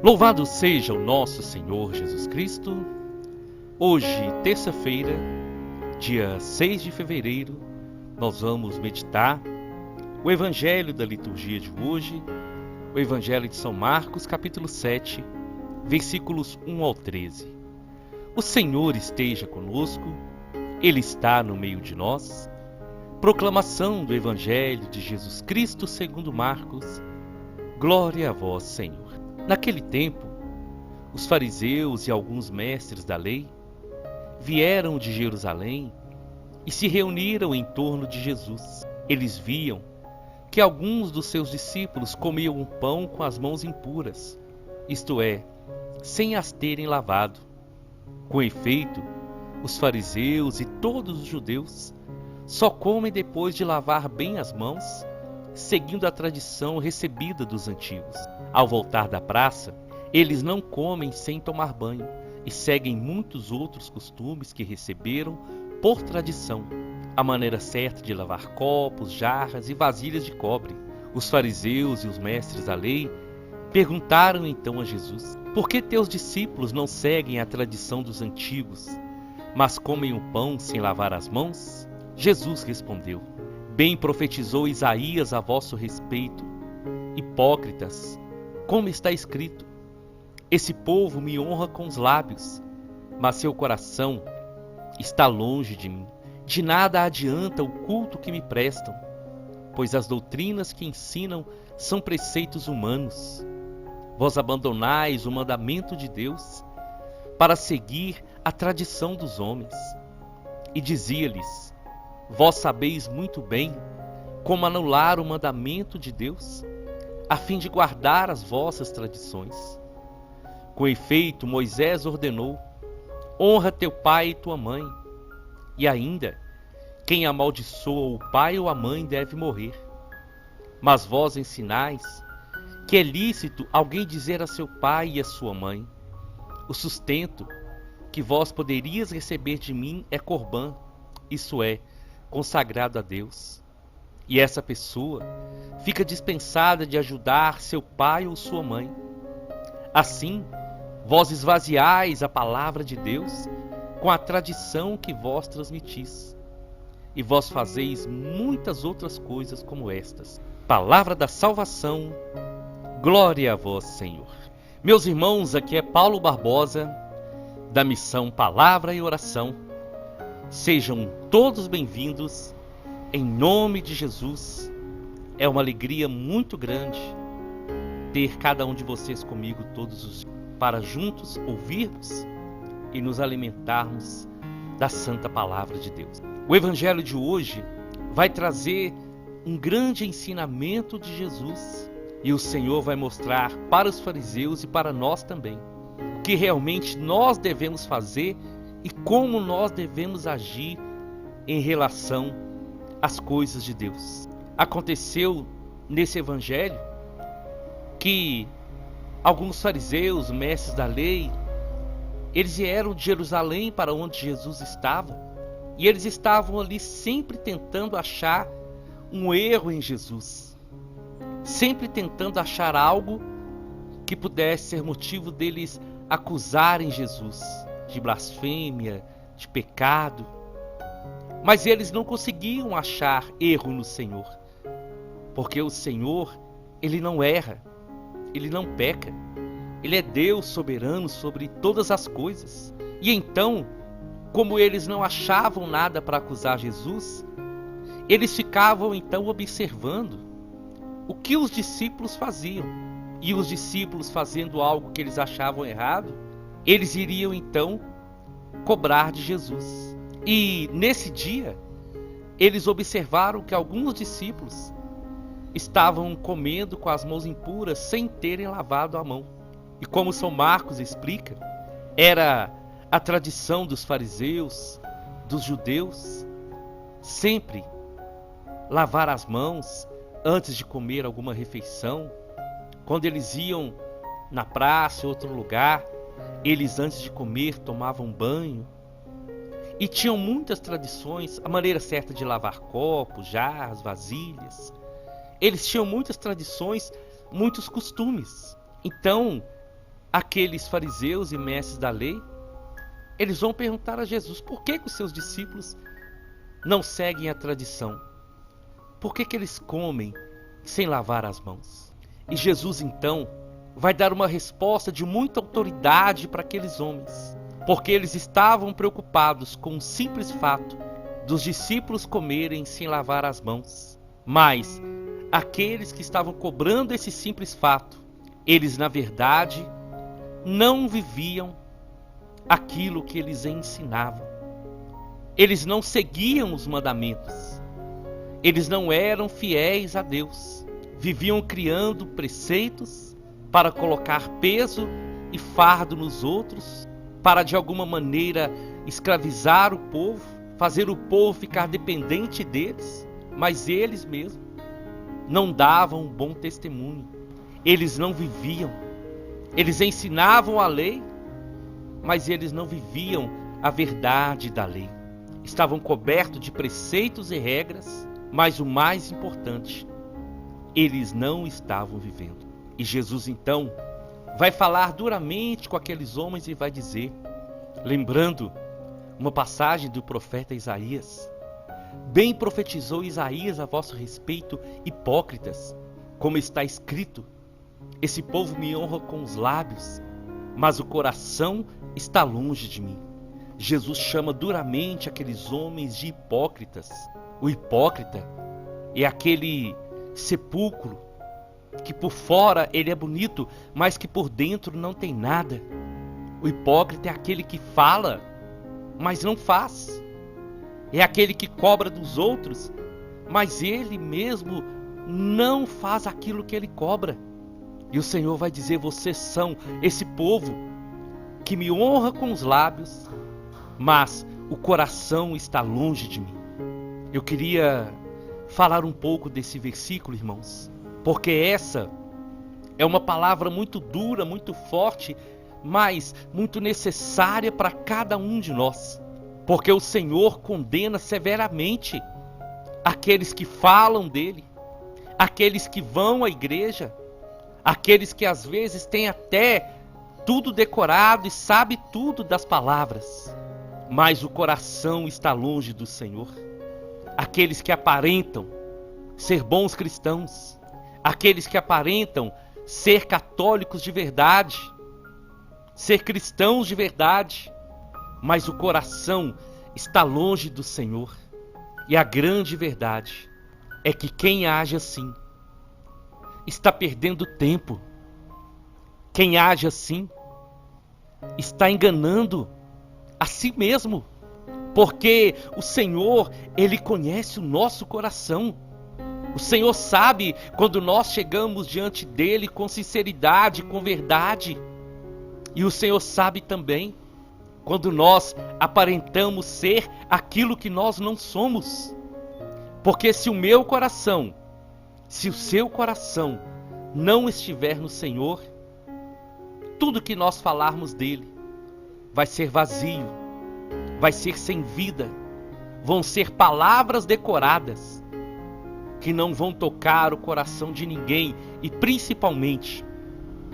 Louvado seja o nosso Senhor Jesus Cristo. Hoje, terça-feira, dia 6 de fevereiro, nós vamos meditar o Evangelho da liturgia de hoje, o Evangelho de São Marcos, capítulo 7, versículos 1 ao 13. O Senhor esteja conosco, Ele está no meio de nós. Proclamação do Evangelho de Jesus Cristo segundo Marcos. Glória a vós, Senhor. Naquele tempo, os fariseus e alguns mestres da lei vieram de Jerusalém e se reuniram em torno de Jesus. Eles viam que alguns dos seus discípulos comiam um pão com as mãos impuras, isto é, sem as terem lavado. Com efeito, os fariseus e todos os judeus só comem depois de lavar bem as mãos, seguindo a tradição recebida dos antigos. Ao voltar da praça, eles não comem sem tomar banho e seguem muitos outros costumes que receberam por tradição, a maneira certa de lavar copos, jarras e vasilhas de cobre. Os fariseus e os mestres da lei perguntaram então a Jesus: por que teus discípulos não seguem a tradição dos antigos, mas comem o pão sem lavar as mãos? Jesus respondeu: bem profetizou Isaías a vosso respeito, hipócritas, como está escrito: esse povo me honra com os lábios, mas seu coração está longe de mim. De nada adianta o culto que me prestam, pois as doutrinas que ensinam são preceitos humanos. Vós abandonais o mandamento de Deus para seguir a tradição dos homens. E dizia-lhes: vós sabeis muito bem como anular o mandamento de Deus, a fim de guardar as vossas tradições. Com efeito, Moisés ordenou: honra teu pai e tua mãe. E ainda, quem amaldiçoa o pai ou a mãe deve morrer. Mas vós ensinais que é lícito alguém dizer a seu pai e a sua mãe: o sustento que vós poderias receber de mim é corbã, isso é, consagrado a Deus. E essa pessoa fica dispensada de ajudar seu pai ou sua mãe. Assim, vós esvaziais a palavra de Deus com a tradição que vós transmitis. E vós fazeis muitas outras coisas como estas. Palavra da salvação, glória a vós, Senhor. Meus irmãos, aqui é Paulo Barbosa, da missão Palavra e Oração. Sejam todos bem-vindos, em nome de Jesus. É uma alegria muito grande ter cada um de vocês comigo todos os dias, para juntos ouvirmos e nos alimentarmos da Santa Palavra de Deus. O Evangelho de hoje vai trazer um grande ensinamento de Jesus, e o Senhor vai mostrar para os fariseus e para nós também o que realmente nós devemos fazer e como nós devemos agir em relação às coisas de Deus. Aconteceu nesse Evangelho que alguns fariseus, mestres da lei, eles vieram de Jerusalém para onde Jesus estava, e eles estavam ali sempre tentando achar um erro em Jesus, sempre tentando achar algo que pudesse ser motivo deles acusarem Jesus de blasfêmia, de pecado. Mas eles não conseguiam achar erro no Senhor, porque o Senhor, Ele não erra, Ele não peca, Ele é Deus soberano sobre todas as coisas. E então, como eles não achavam nada para acusar Jesus, eles ficavam então observando o que os discípulos faziam. E os discípulos fazendo algo que eles achavam errado, eles iriam então cobrar de Jesus. E nesse dia, eles observaram que alguns discípulos estavam comendo com as mãos impuras sem terem lavado a mão. E como São Marcos explica, era a tradição dos fariseus, dos judeus, sempre lavar as mãos antes de comer alguma refeição. Quando eles iam na praça ou outro lugar, eles antes de comer tomavam banho. E tinham muitas tradições, a maneira certa de lavar copos, jarras, vasilhas. Eles tinham muitas tradições, muitos costumes. Então, aqueles fariseus e mestres da lei, eles vão perguntar a Jesus por que os seus discípulos não seguem a tradição. Por que eles comem sem lavar as mãos? E Jesus então vai dar uma resposta de muita autoridade para aqueles homens, porque eles estavam preocupados com o simples fato dos discípulos comerem sem lavar as mãos. Mas aqueles que estavam cobrando esse simples fato, eles na verdade não viviam aquilo que eles ensinavam. Eles não seguiam os mandamentos. Eles não eram fiéis a Deus. Viviam criando preceitos para colocar peso e fardo nos outros, para de alguma maneira escravizar o povo, fazer o povo ficar dependente deles, mas eles mesmos não davam um bom testemunho. Eles não viviam. Eles ensinavam a lei, mas eles não viviam a verdade da lei. Estavam cobertos de preceitos e regras, mas o mais importante, eles não estavam vivendo. E Jesus então vai falar duramente com aqueles homens e vai dizer, lembrando uma passagem do profeta Isaías: bem profetizou Isaías a vosso respeito, hipócritas, como está escrito: esse povo me honra com os lábios, mas o coração está longe de mim. Jesus chama duramente aqueles homens de hipócritas. O hipócrita é aquele sepulcro que por fora ele é bonito, mas que por dentro não tem nada. O hipócrita é aquele que fala, mas não faz. É aquele que cobra dos outros, mas ele mesmo não faz aquilo que ele cobra. E o Senhor vai dizer: vocês são esse povo que me honra com os lábios, mas o coração está longe de mim. Eu queria falar um pouco desse versículo, irmãos, porque essa é uma palavra muito dura, muito forte, mas muito necessária para cada um de nós. Porque o Senhor condena severamente aqueles que falam dele, aqueles que vão à igreja, aqueles que às vezes têm até tudo decorado e sabe tudo das palavras, mas o coração está longe do Senhor. Aqueles que aparentam ser bons cristãos, aqueles que aparentam ser católicos de verdade, ser cristãos de verdade, mas o coração está longe do Senhor. E a grande verdade é que quem age assim está perdendo tempo. Quem age assim está enganando a si mesmo, porque o Senhor, Ele conhece o nosso coração. O Senhor sabe quando nós chegamos diante dEle com sinceridade, com verdade. E o Senhor sabe também quando nós aparentamos ser aquilo que nós não somos. Porque se o meu coração, se o seu coração não estiver no Senhor, tudo que nós falarmos dele vai ser vazio, vai ser sem vida, vão ser palavras decoradas que não vão tocar o coração de ninguém e principalmente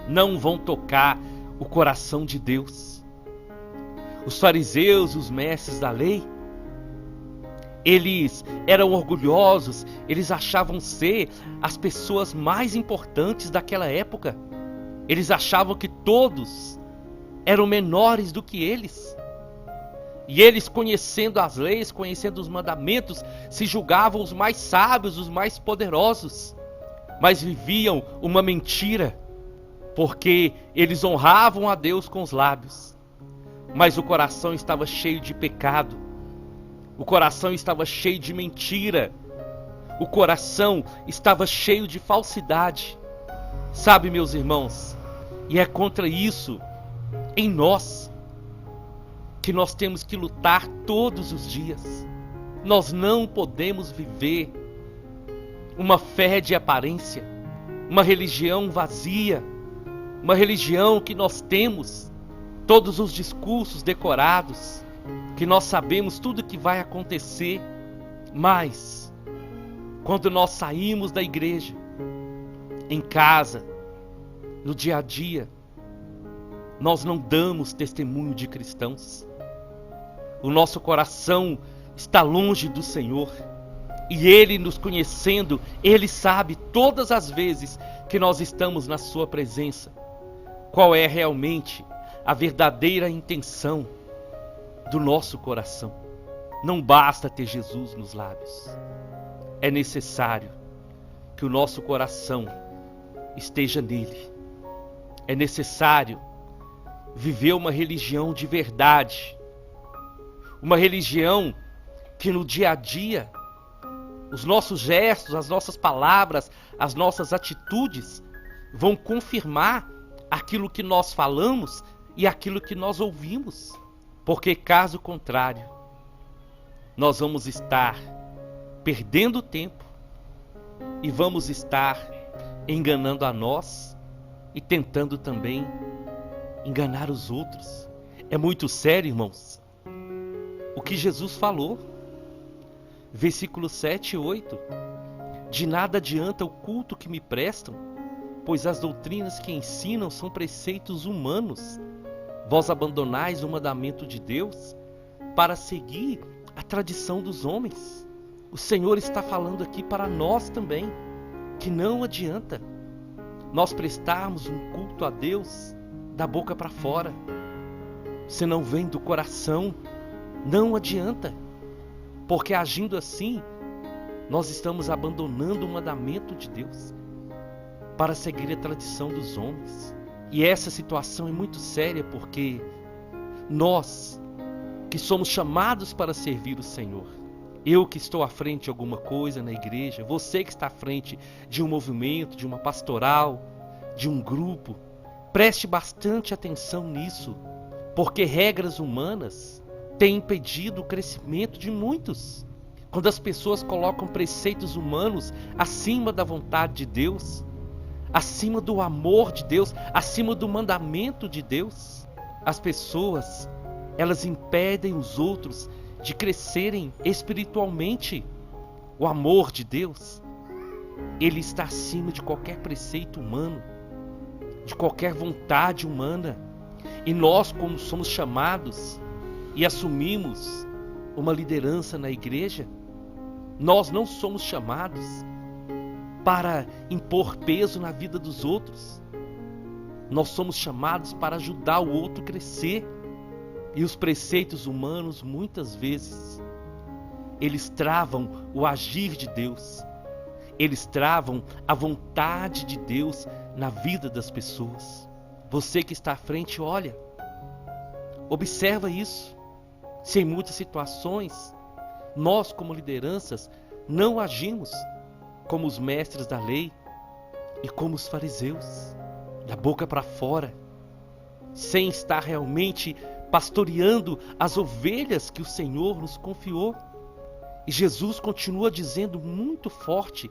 não vão tocar o coração de Deus. Os fariseus, os mestres da lei, eles eram orgulhosos, eles achavam ser as pessoas mais importantes daquela época. Eles achavam que todos eram menores do que eles. E eles, conhecendo as leis, conhecendo os mandamentos, se julgavam os mais sábios, os mais poderosos. Mas viviam uma mentira, porque eles honravam a Deus com os lábios, mas o coração estava cheio de pecado. O coração estava cheio de mentira. O coração estava cheio de falsidade. Sabe, meus irmãos, e é contra isso em nós que nós temos que lutar todos os dias. Nós não podemos viver uma fé de aparência, uma religião vazia, uma religião que nós temos todos os discursos decorados, que nós sabemos tudo que vai acontecer, mas quando nós saímos da igreja, em casa, no dia a dia, nós não damos testemunho de cristãos. O nosso coração está longe do Senhor. E Ele, nos conhecendo, Ele sabe todas as vezes que nós estamos na Sua presença, qual é realmente a verdadeira intenção do nosso coração. Não basta ter Jesus nos lábios. É necessário que o nosso coração esteja nele. É necessário viver uma religião de verdade. Uma religião que no dia a dia, os nossos gestos, as nossas palavras, as nossas atitudes vão confirmar aquilo que nós falamos e aquilo que nós ouvimos. Porque caso contrário, nós vamos estar perdendo tempo e vamos estar enganando a nós e tentando também enganar os outros. É muito sério, irmãos, o que Jesus falou. Versículos 7 e 8. De nada adianta o culto que me prestam, pois as doutrinas que ensinam são preceitos humanos. Vós abandonais o mandamento de Deus para seguir a tradição dos homens. O Senhor está falando aqui para nós também, que não adianta nós prestarmos um culto a Deus da boca para fora. Se não vem do coração, não adianta. Porque agindo assim, nós estamos abandonando o mandamento de Deus para seguir a tradição dos homens. E essa situação é muito séria, porque nós que somos chamados para servir o Senhor, eu que estou à frente de alguma coisa na igreja, você que está à frente de um movimento, de uma pastoral, de um grupo, preste bastante atenção nisso, porque regras humanas têm impedido o crescimento de muitos. Quando as pessoas colocam preceitos humanos acima da vontade de Deus, acima do amor de Deus, acima do mandamento de Deus, as pessoas, elas impedem os outros de crescerem espiritualmente. O amor de Deus, ele está acima de qualquer preceito humano, de qualquer vontade humana. E nós, como somos chamados e assumimos uma liderança na igreja, nós não somos chamados para impor peso na vida dos outros. Nós somos chamados para ajudar o outro a crescer. E os preceitos humanos, muitas vezes, eles travam o agir de Deus. Eles travam a vontade de Deus na vida das pessoas. Você que está à frente, olha, observa isso. Se em muitas situações, nós como lideranças, não agimos como os mestres da lei e como os fariseus, da boca para fora, sem estar realmente pastoreando as ovelhas que o Senhor nos confiou. E Jesus continua dizendo muito forte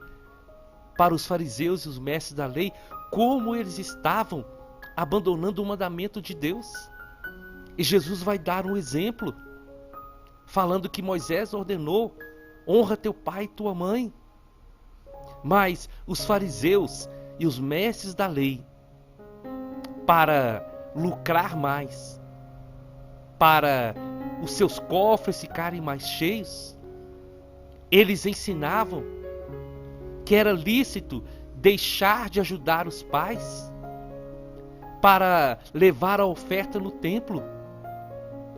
para os fariseus e os mestres da lei como eles estavam abandonando o mandamento de Deus. E Jesus vai dar um exemplo, falando que Moisés ordenou: honra teu pai e tua mãe. Mas os fariseus e os mestres da lei, para lucrar mais, para os seus cofres ficarem mais cheios, eles ensinavam que era lícito deixar de ajudar os pais para levar a oferta no templo,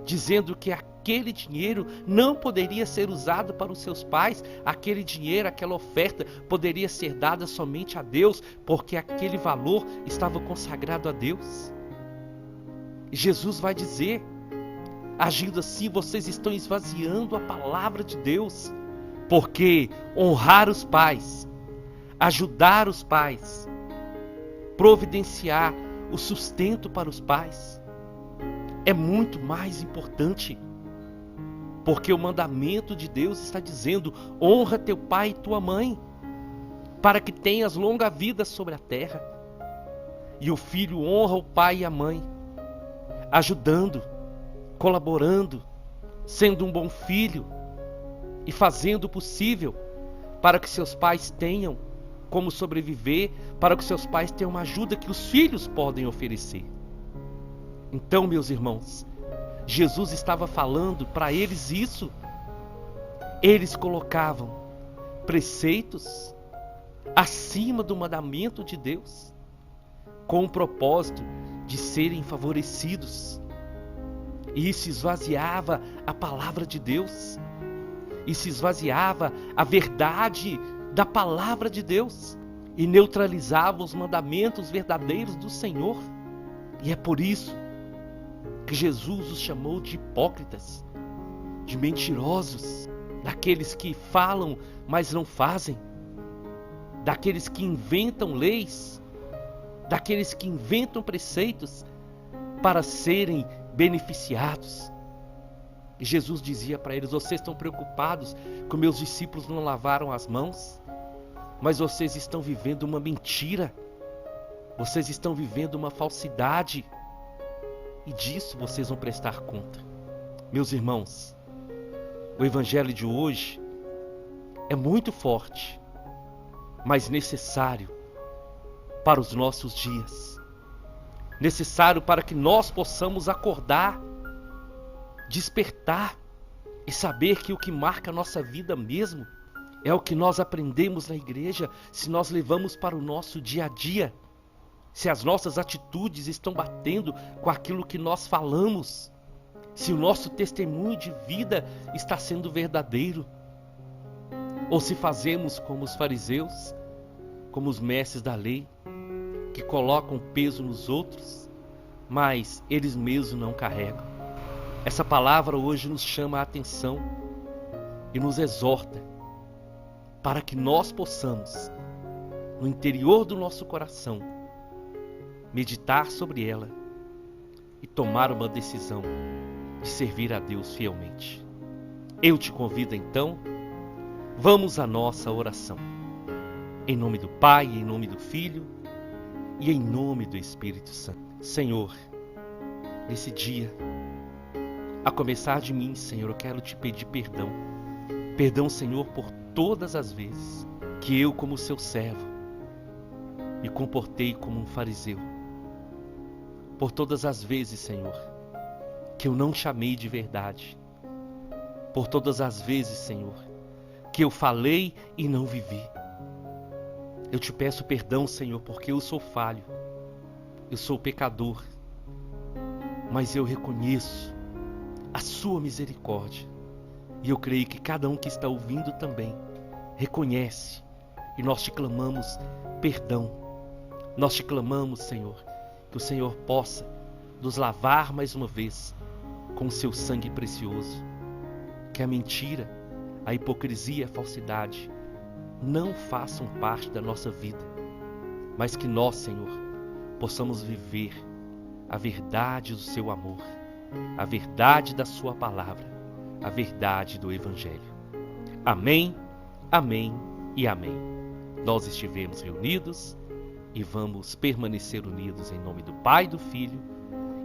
dizendo que aquele dinheiro não poderia ser usado para os seus pais, aquele dinheiro, aquela oferta poderia ser dada somente a Deus, porque aquele valor estava consagrado a Deus. E Jesus vai dizer: agindo assim, vocês estão esvaziando a palavra de Deus, porque honrar os pais, ajudar os pais, providenciar o sustento para os pais, é muito mais importante. Porque o mandamento de Deus está dizendo: honra teu pai e tua mãe, para que tenhas longa vida sobre a terra. E o filho honra o pai e a mãe, ajudando, colaborando, sendo um bom filho e fazendo o possível para que seus pais tenham como sobreviver, para que seus pais tenham uma ajuda que os filhos podem oferecer. Então, meus irmãos, Jesus estava falando para eles isso. Eles colocavam preceitos acima do mandamento de Deus, com o propósito de serem favorecidos. E isso esvaziava a palavra de Deus. Isso esvaziava a verdade da palavra de Deus. E neutralizava os mandamentos verdadeiros do Senhor. E é por isso que Jesus os chamou de hipócritas, de mentirosos, daqueles que falam, mas não fazem, daqueles que inventam leis, daqueles que inventam preceitos para serem beneficiados. E Jesus dizia para eles: vocês estão preocupados que meus discípulos não lavaram as mãos, mas vocês estão vivendo uma mentira, vocês estão vivendo uma falsidade, e disso vocês vão prestar conta. Meus irmãos, o evangelho de hoje é muito forte, mas necessário para os nossos dias. Necessário para que nós possamos acordar, despertar e saber que o que marca a nossa vida mesmo é o que nós aprendemos na igreja, se nós levamos para o nosso dia a dia, se as nossas atitudes estão batendo com aquilo que nós falamos, se o nosso testemunho de vida está sendo verdadeiro, ou se fazemos como os fariseus, como os mestres da lei, que colocam peso nos outros, mas eles mesmos não carregam. Essa palavra hoje nos chama a atenção e nos exorta para que nós possamos, no interior do nosso coração, meditar sobre ela e tomar uma decisão de servir a Deus fielmente. Eu te convido então, vamos à nossa oração. Em nome do Pai, em nome do Filho e em nome do Espírito Santo. Senhor, nesse dia, a começar de mim, Senhor, eu quero te pedir perdão. Perdão, Senhor, por todas as vezes que eu, como seu servo, me comportei como um fariseu. Por todas as vezes, Senhor, que eu não chamei de verdade. Por todas as vezes, Senhor, que eu falei e não vivi. Eu te peço perdão, Senhor, porque eu sou falho. Eu sou pecador. Mas eu reconheço a sua misericórdia. E eu creio que cada um que está ouvindo também reconhece. E nós te clamamos perdão. Nós te clamamos, Senhor, que o Senhor possa nos lavar mais uma vez com o seu sangue precioso. Que a mentira, a hipocrisia e a falsidade não façam parte da nossa vida, mas que nós, Senhor, possamos viver a verdade do seu amor, a verdade da sua palavra, a verdade do Evangelho. Amém, amém e amém. Nós estivemos reunidos e vamos permanecer unidos em nome do Pai, do Filho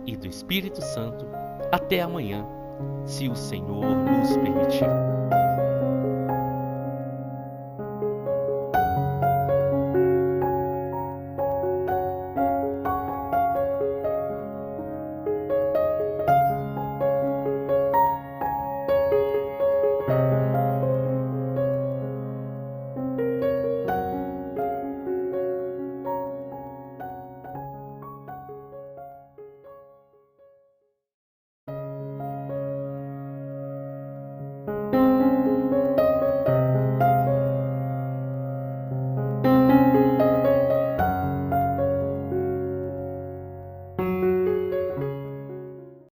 e do Espírito Santo até amanhã, se o Senhor nos permitir.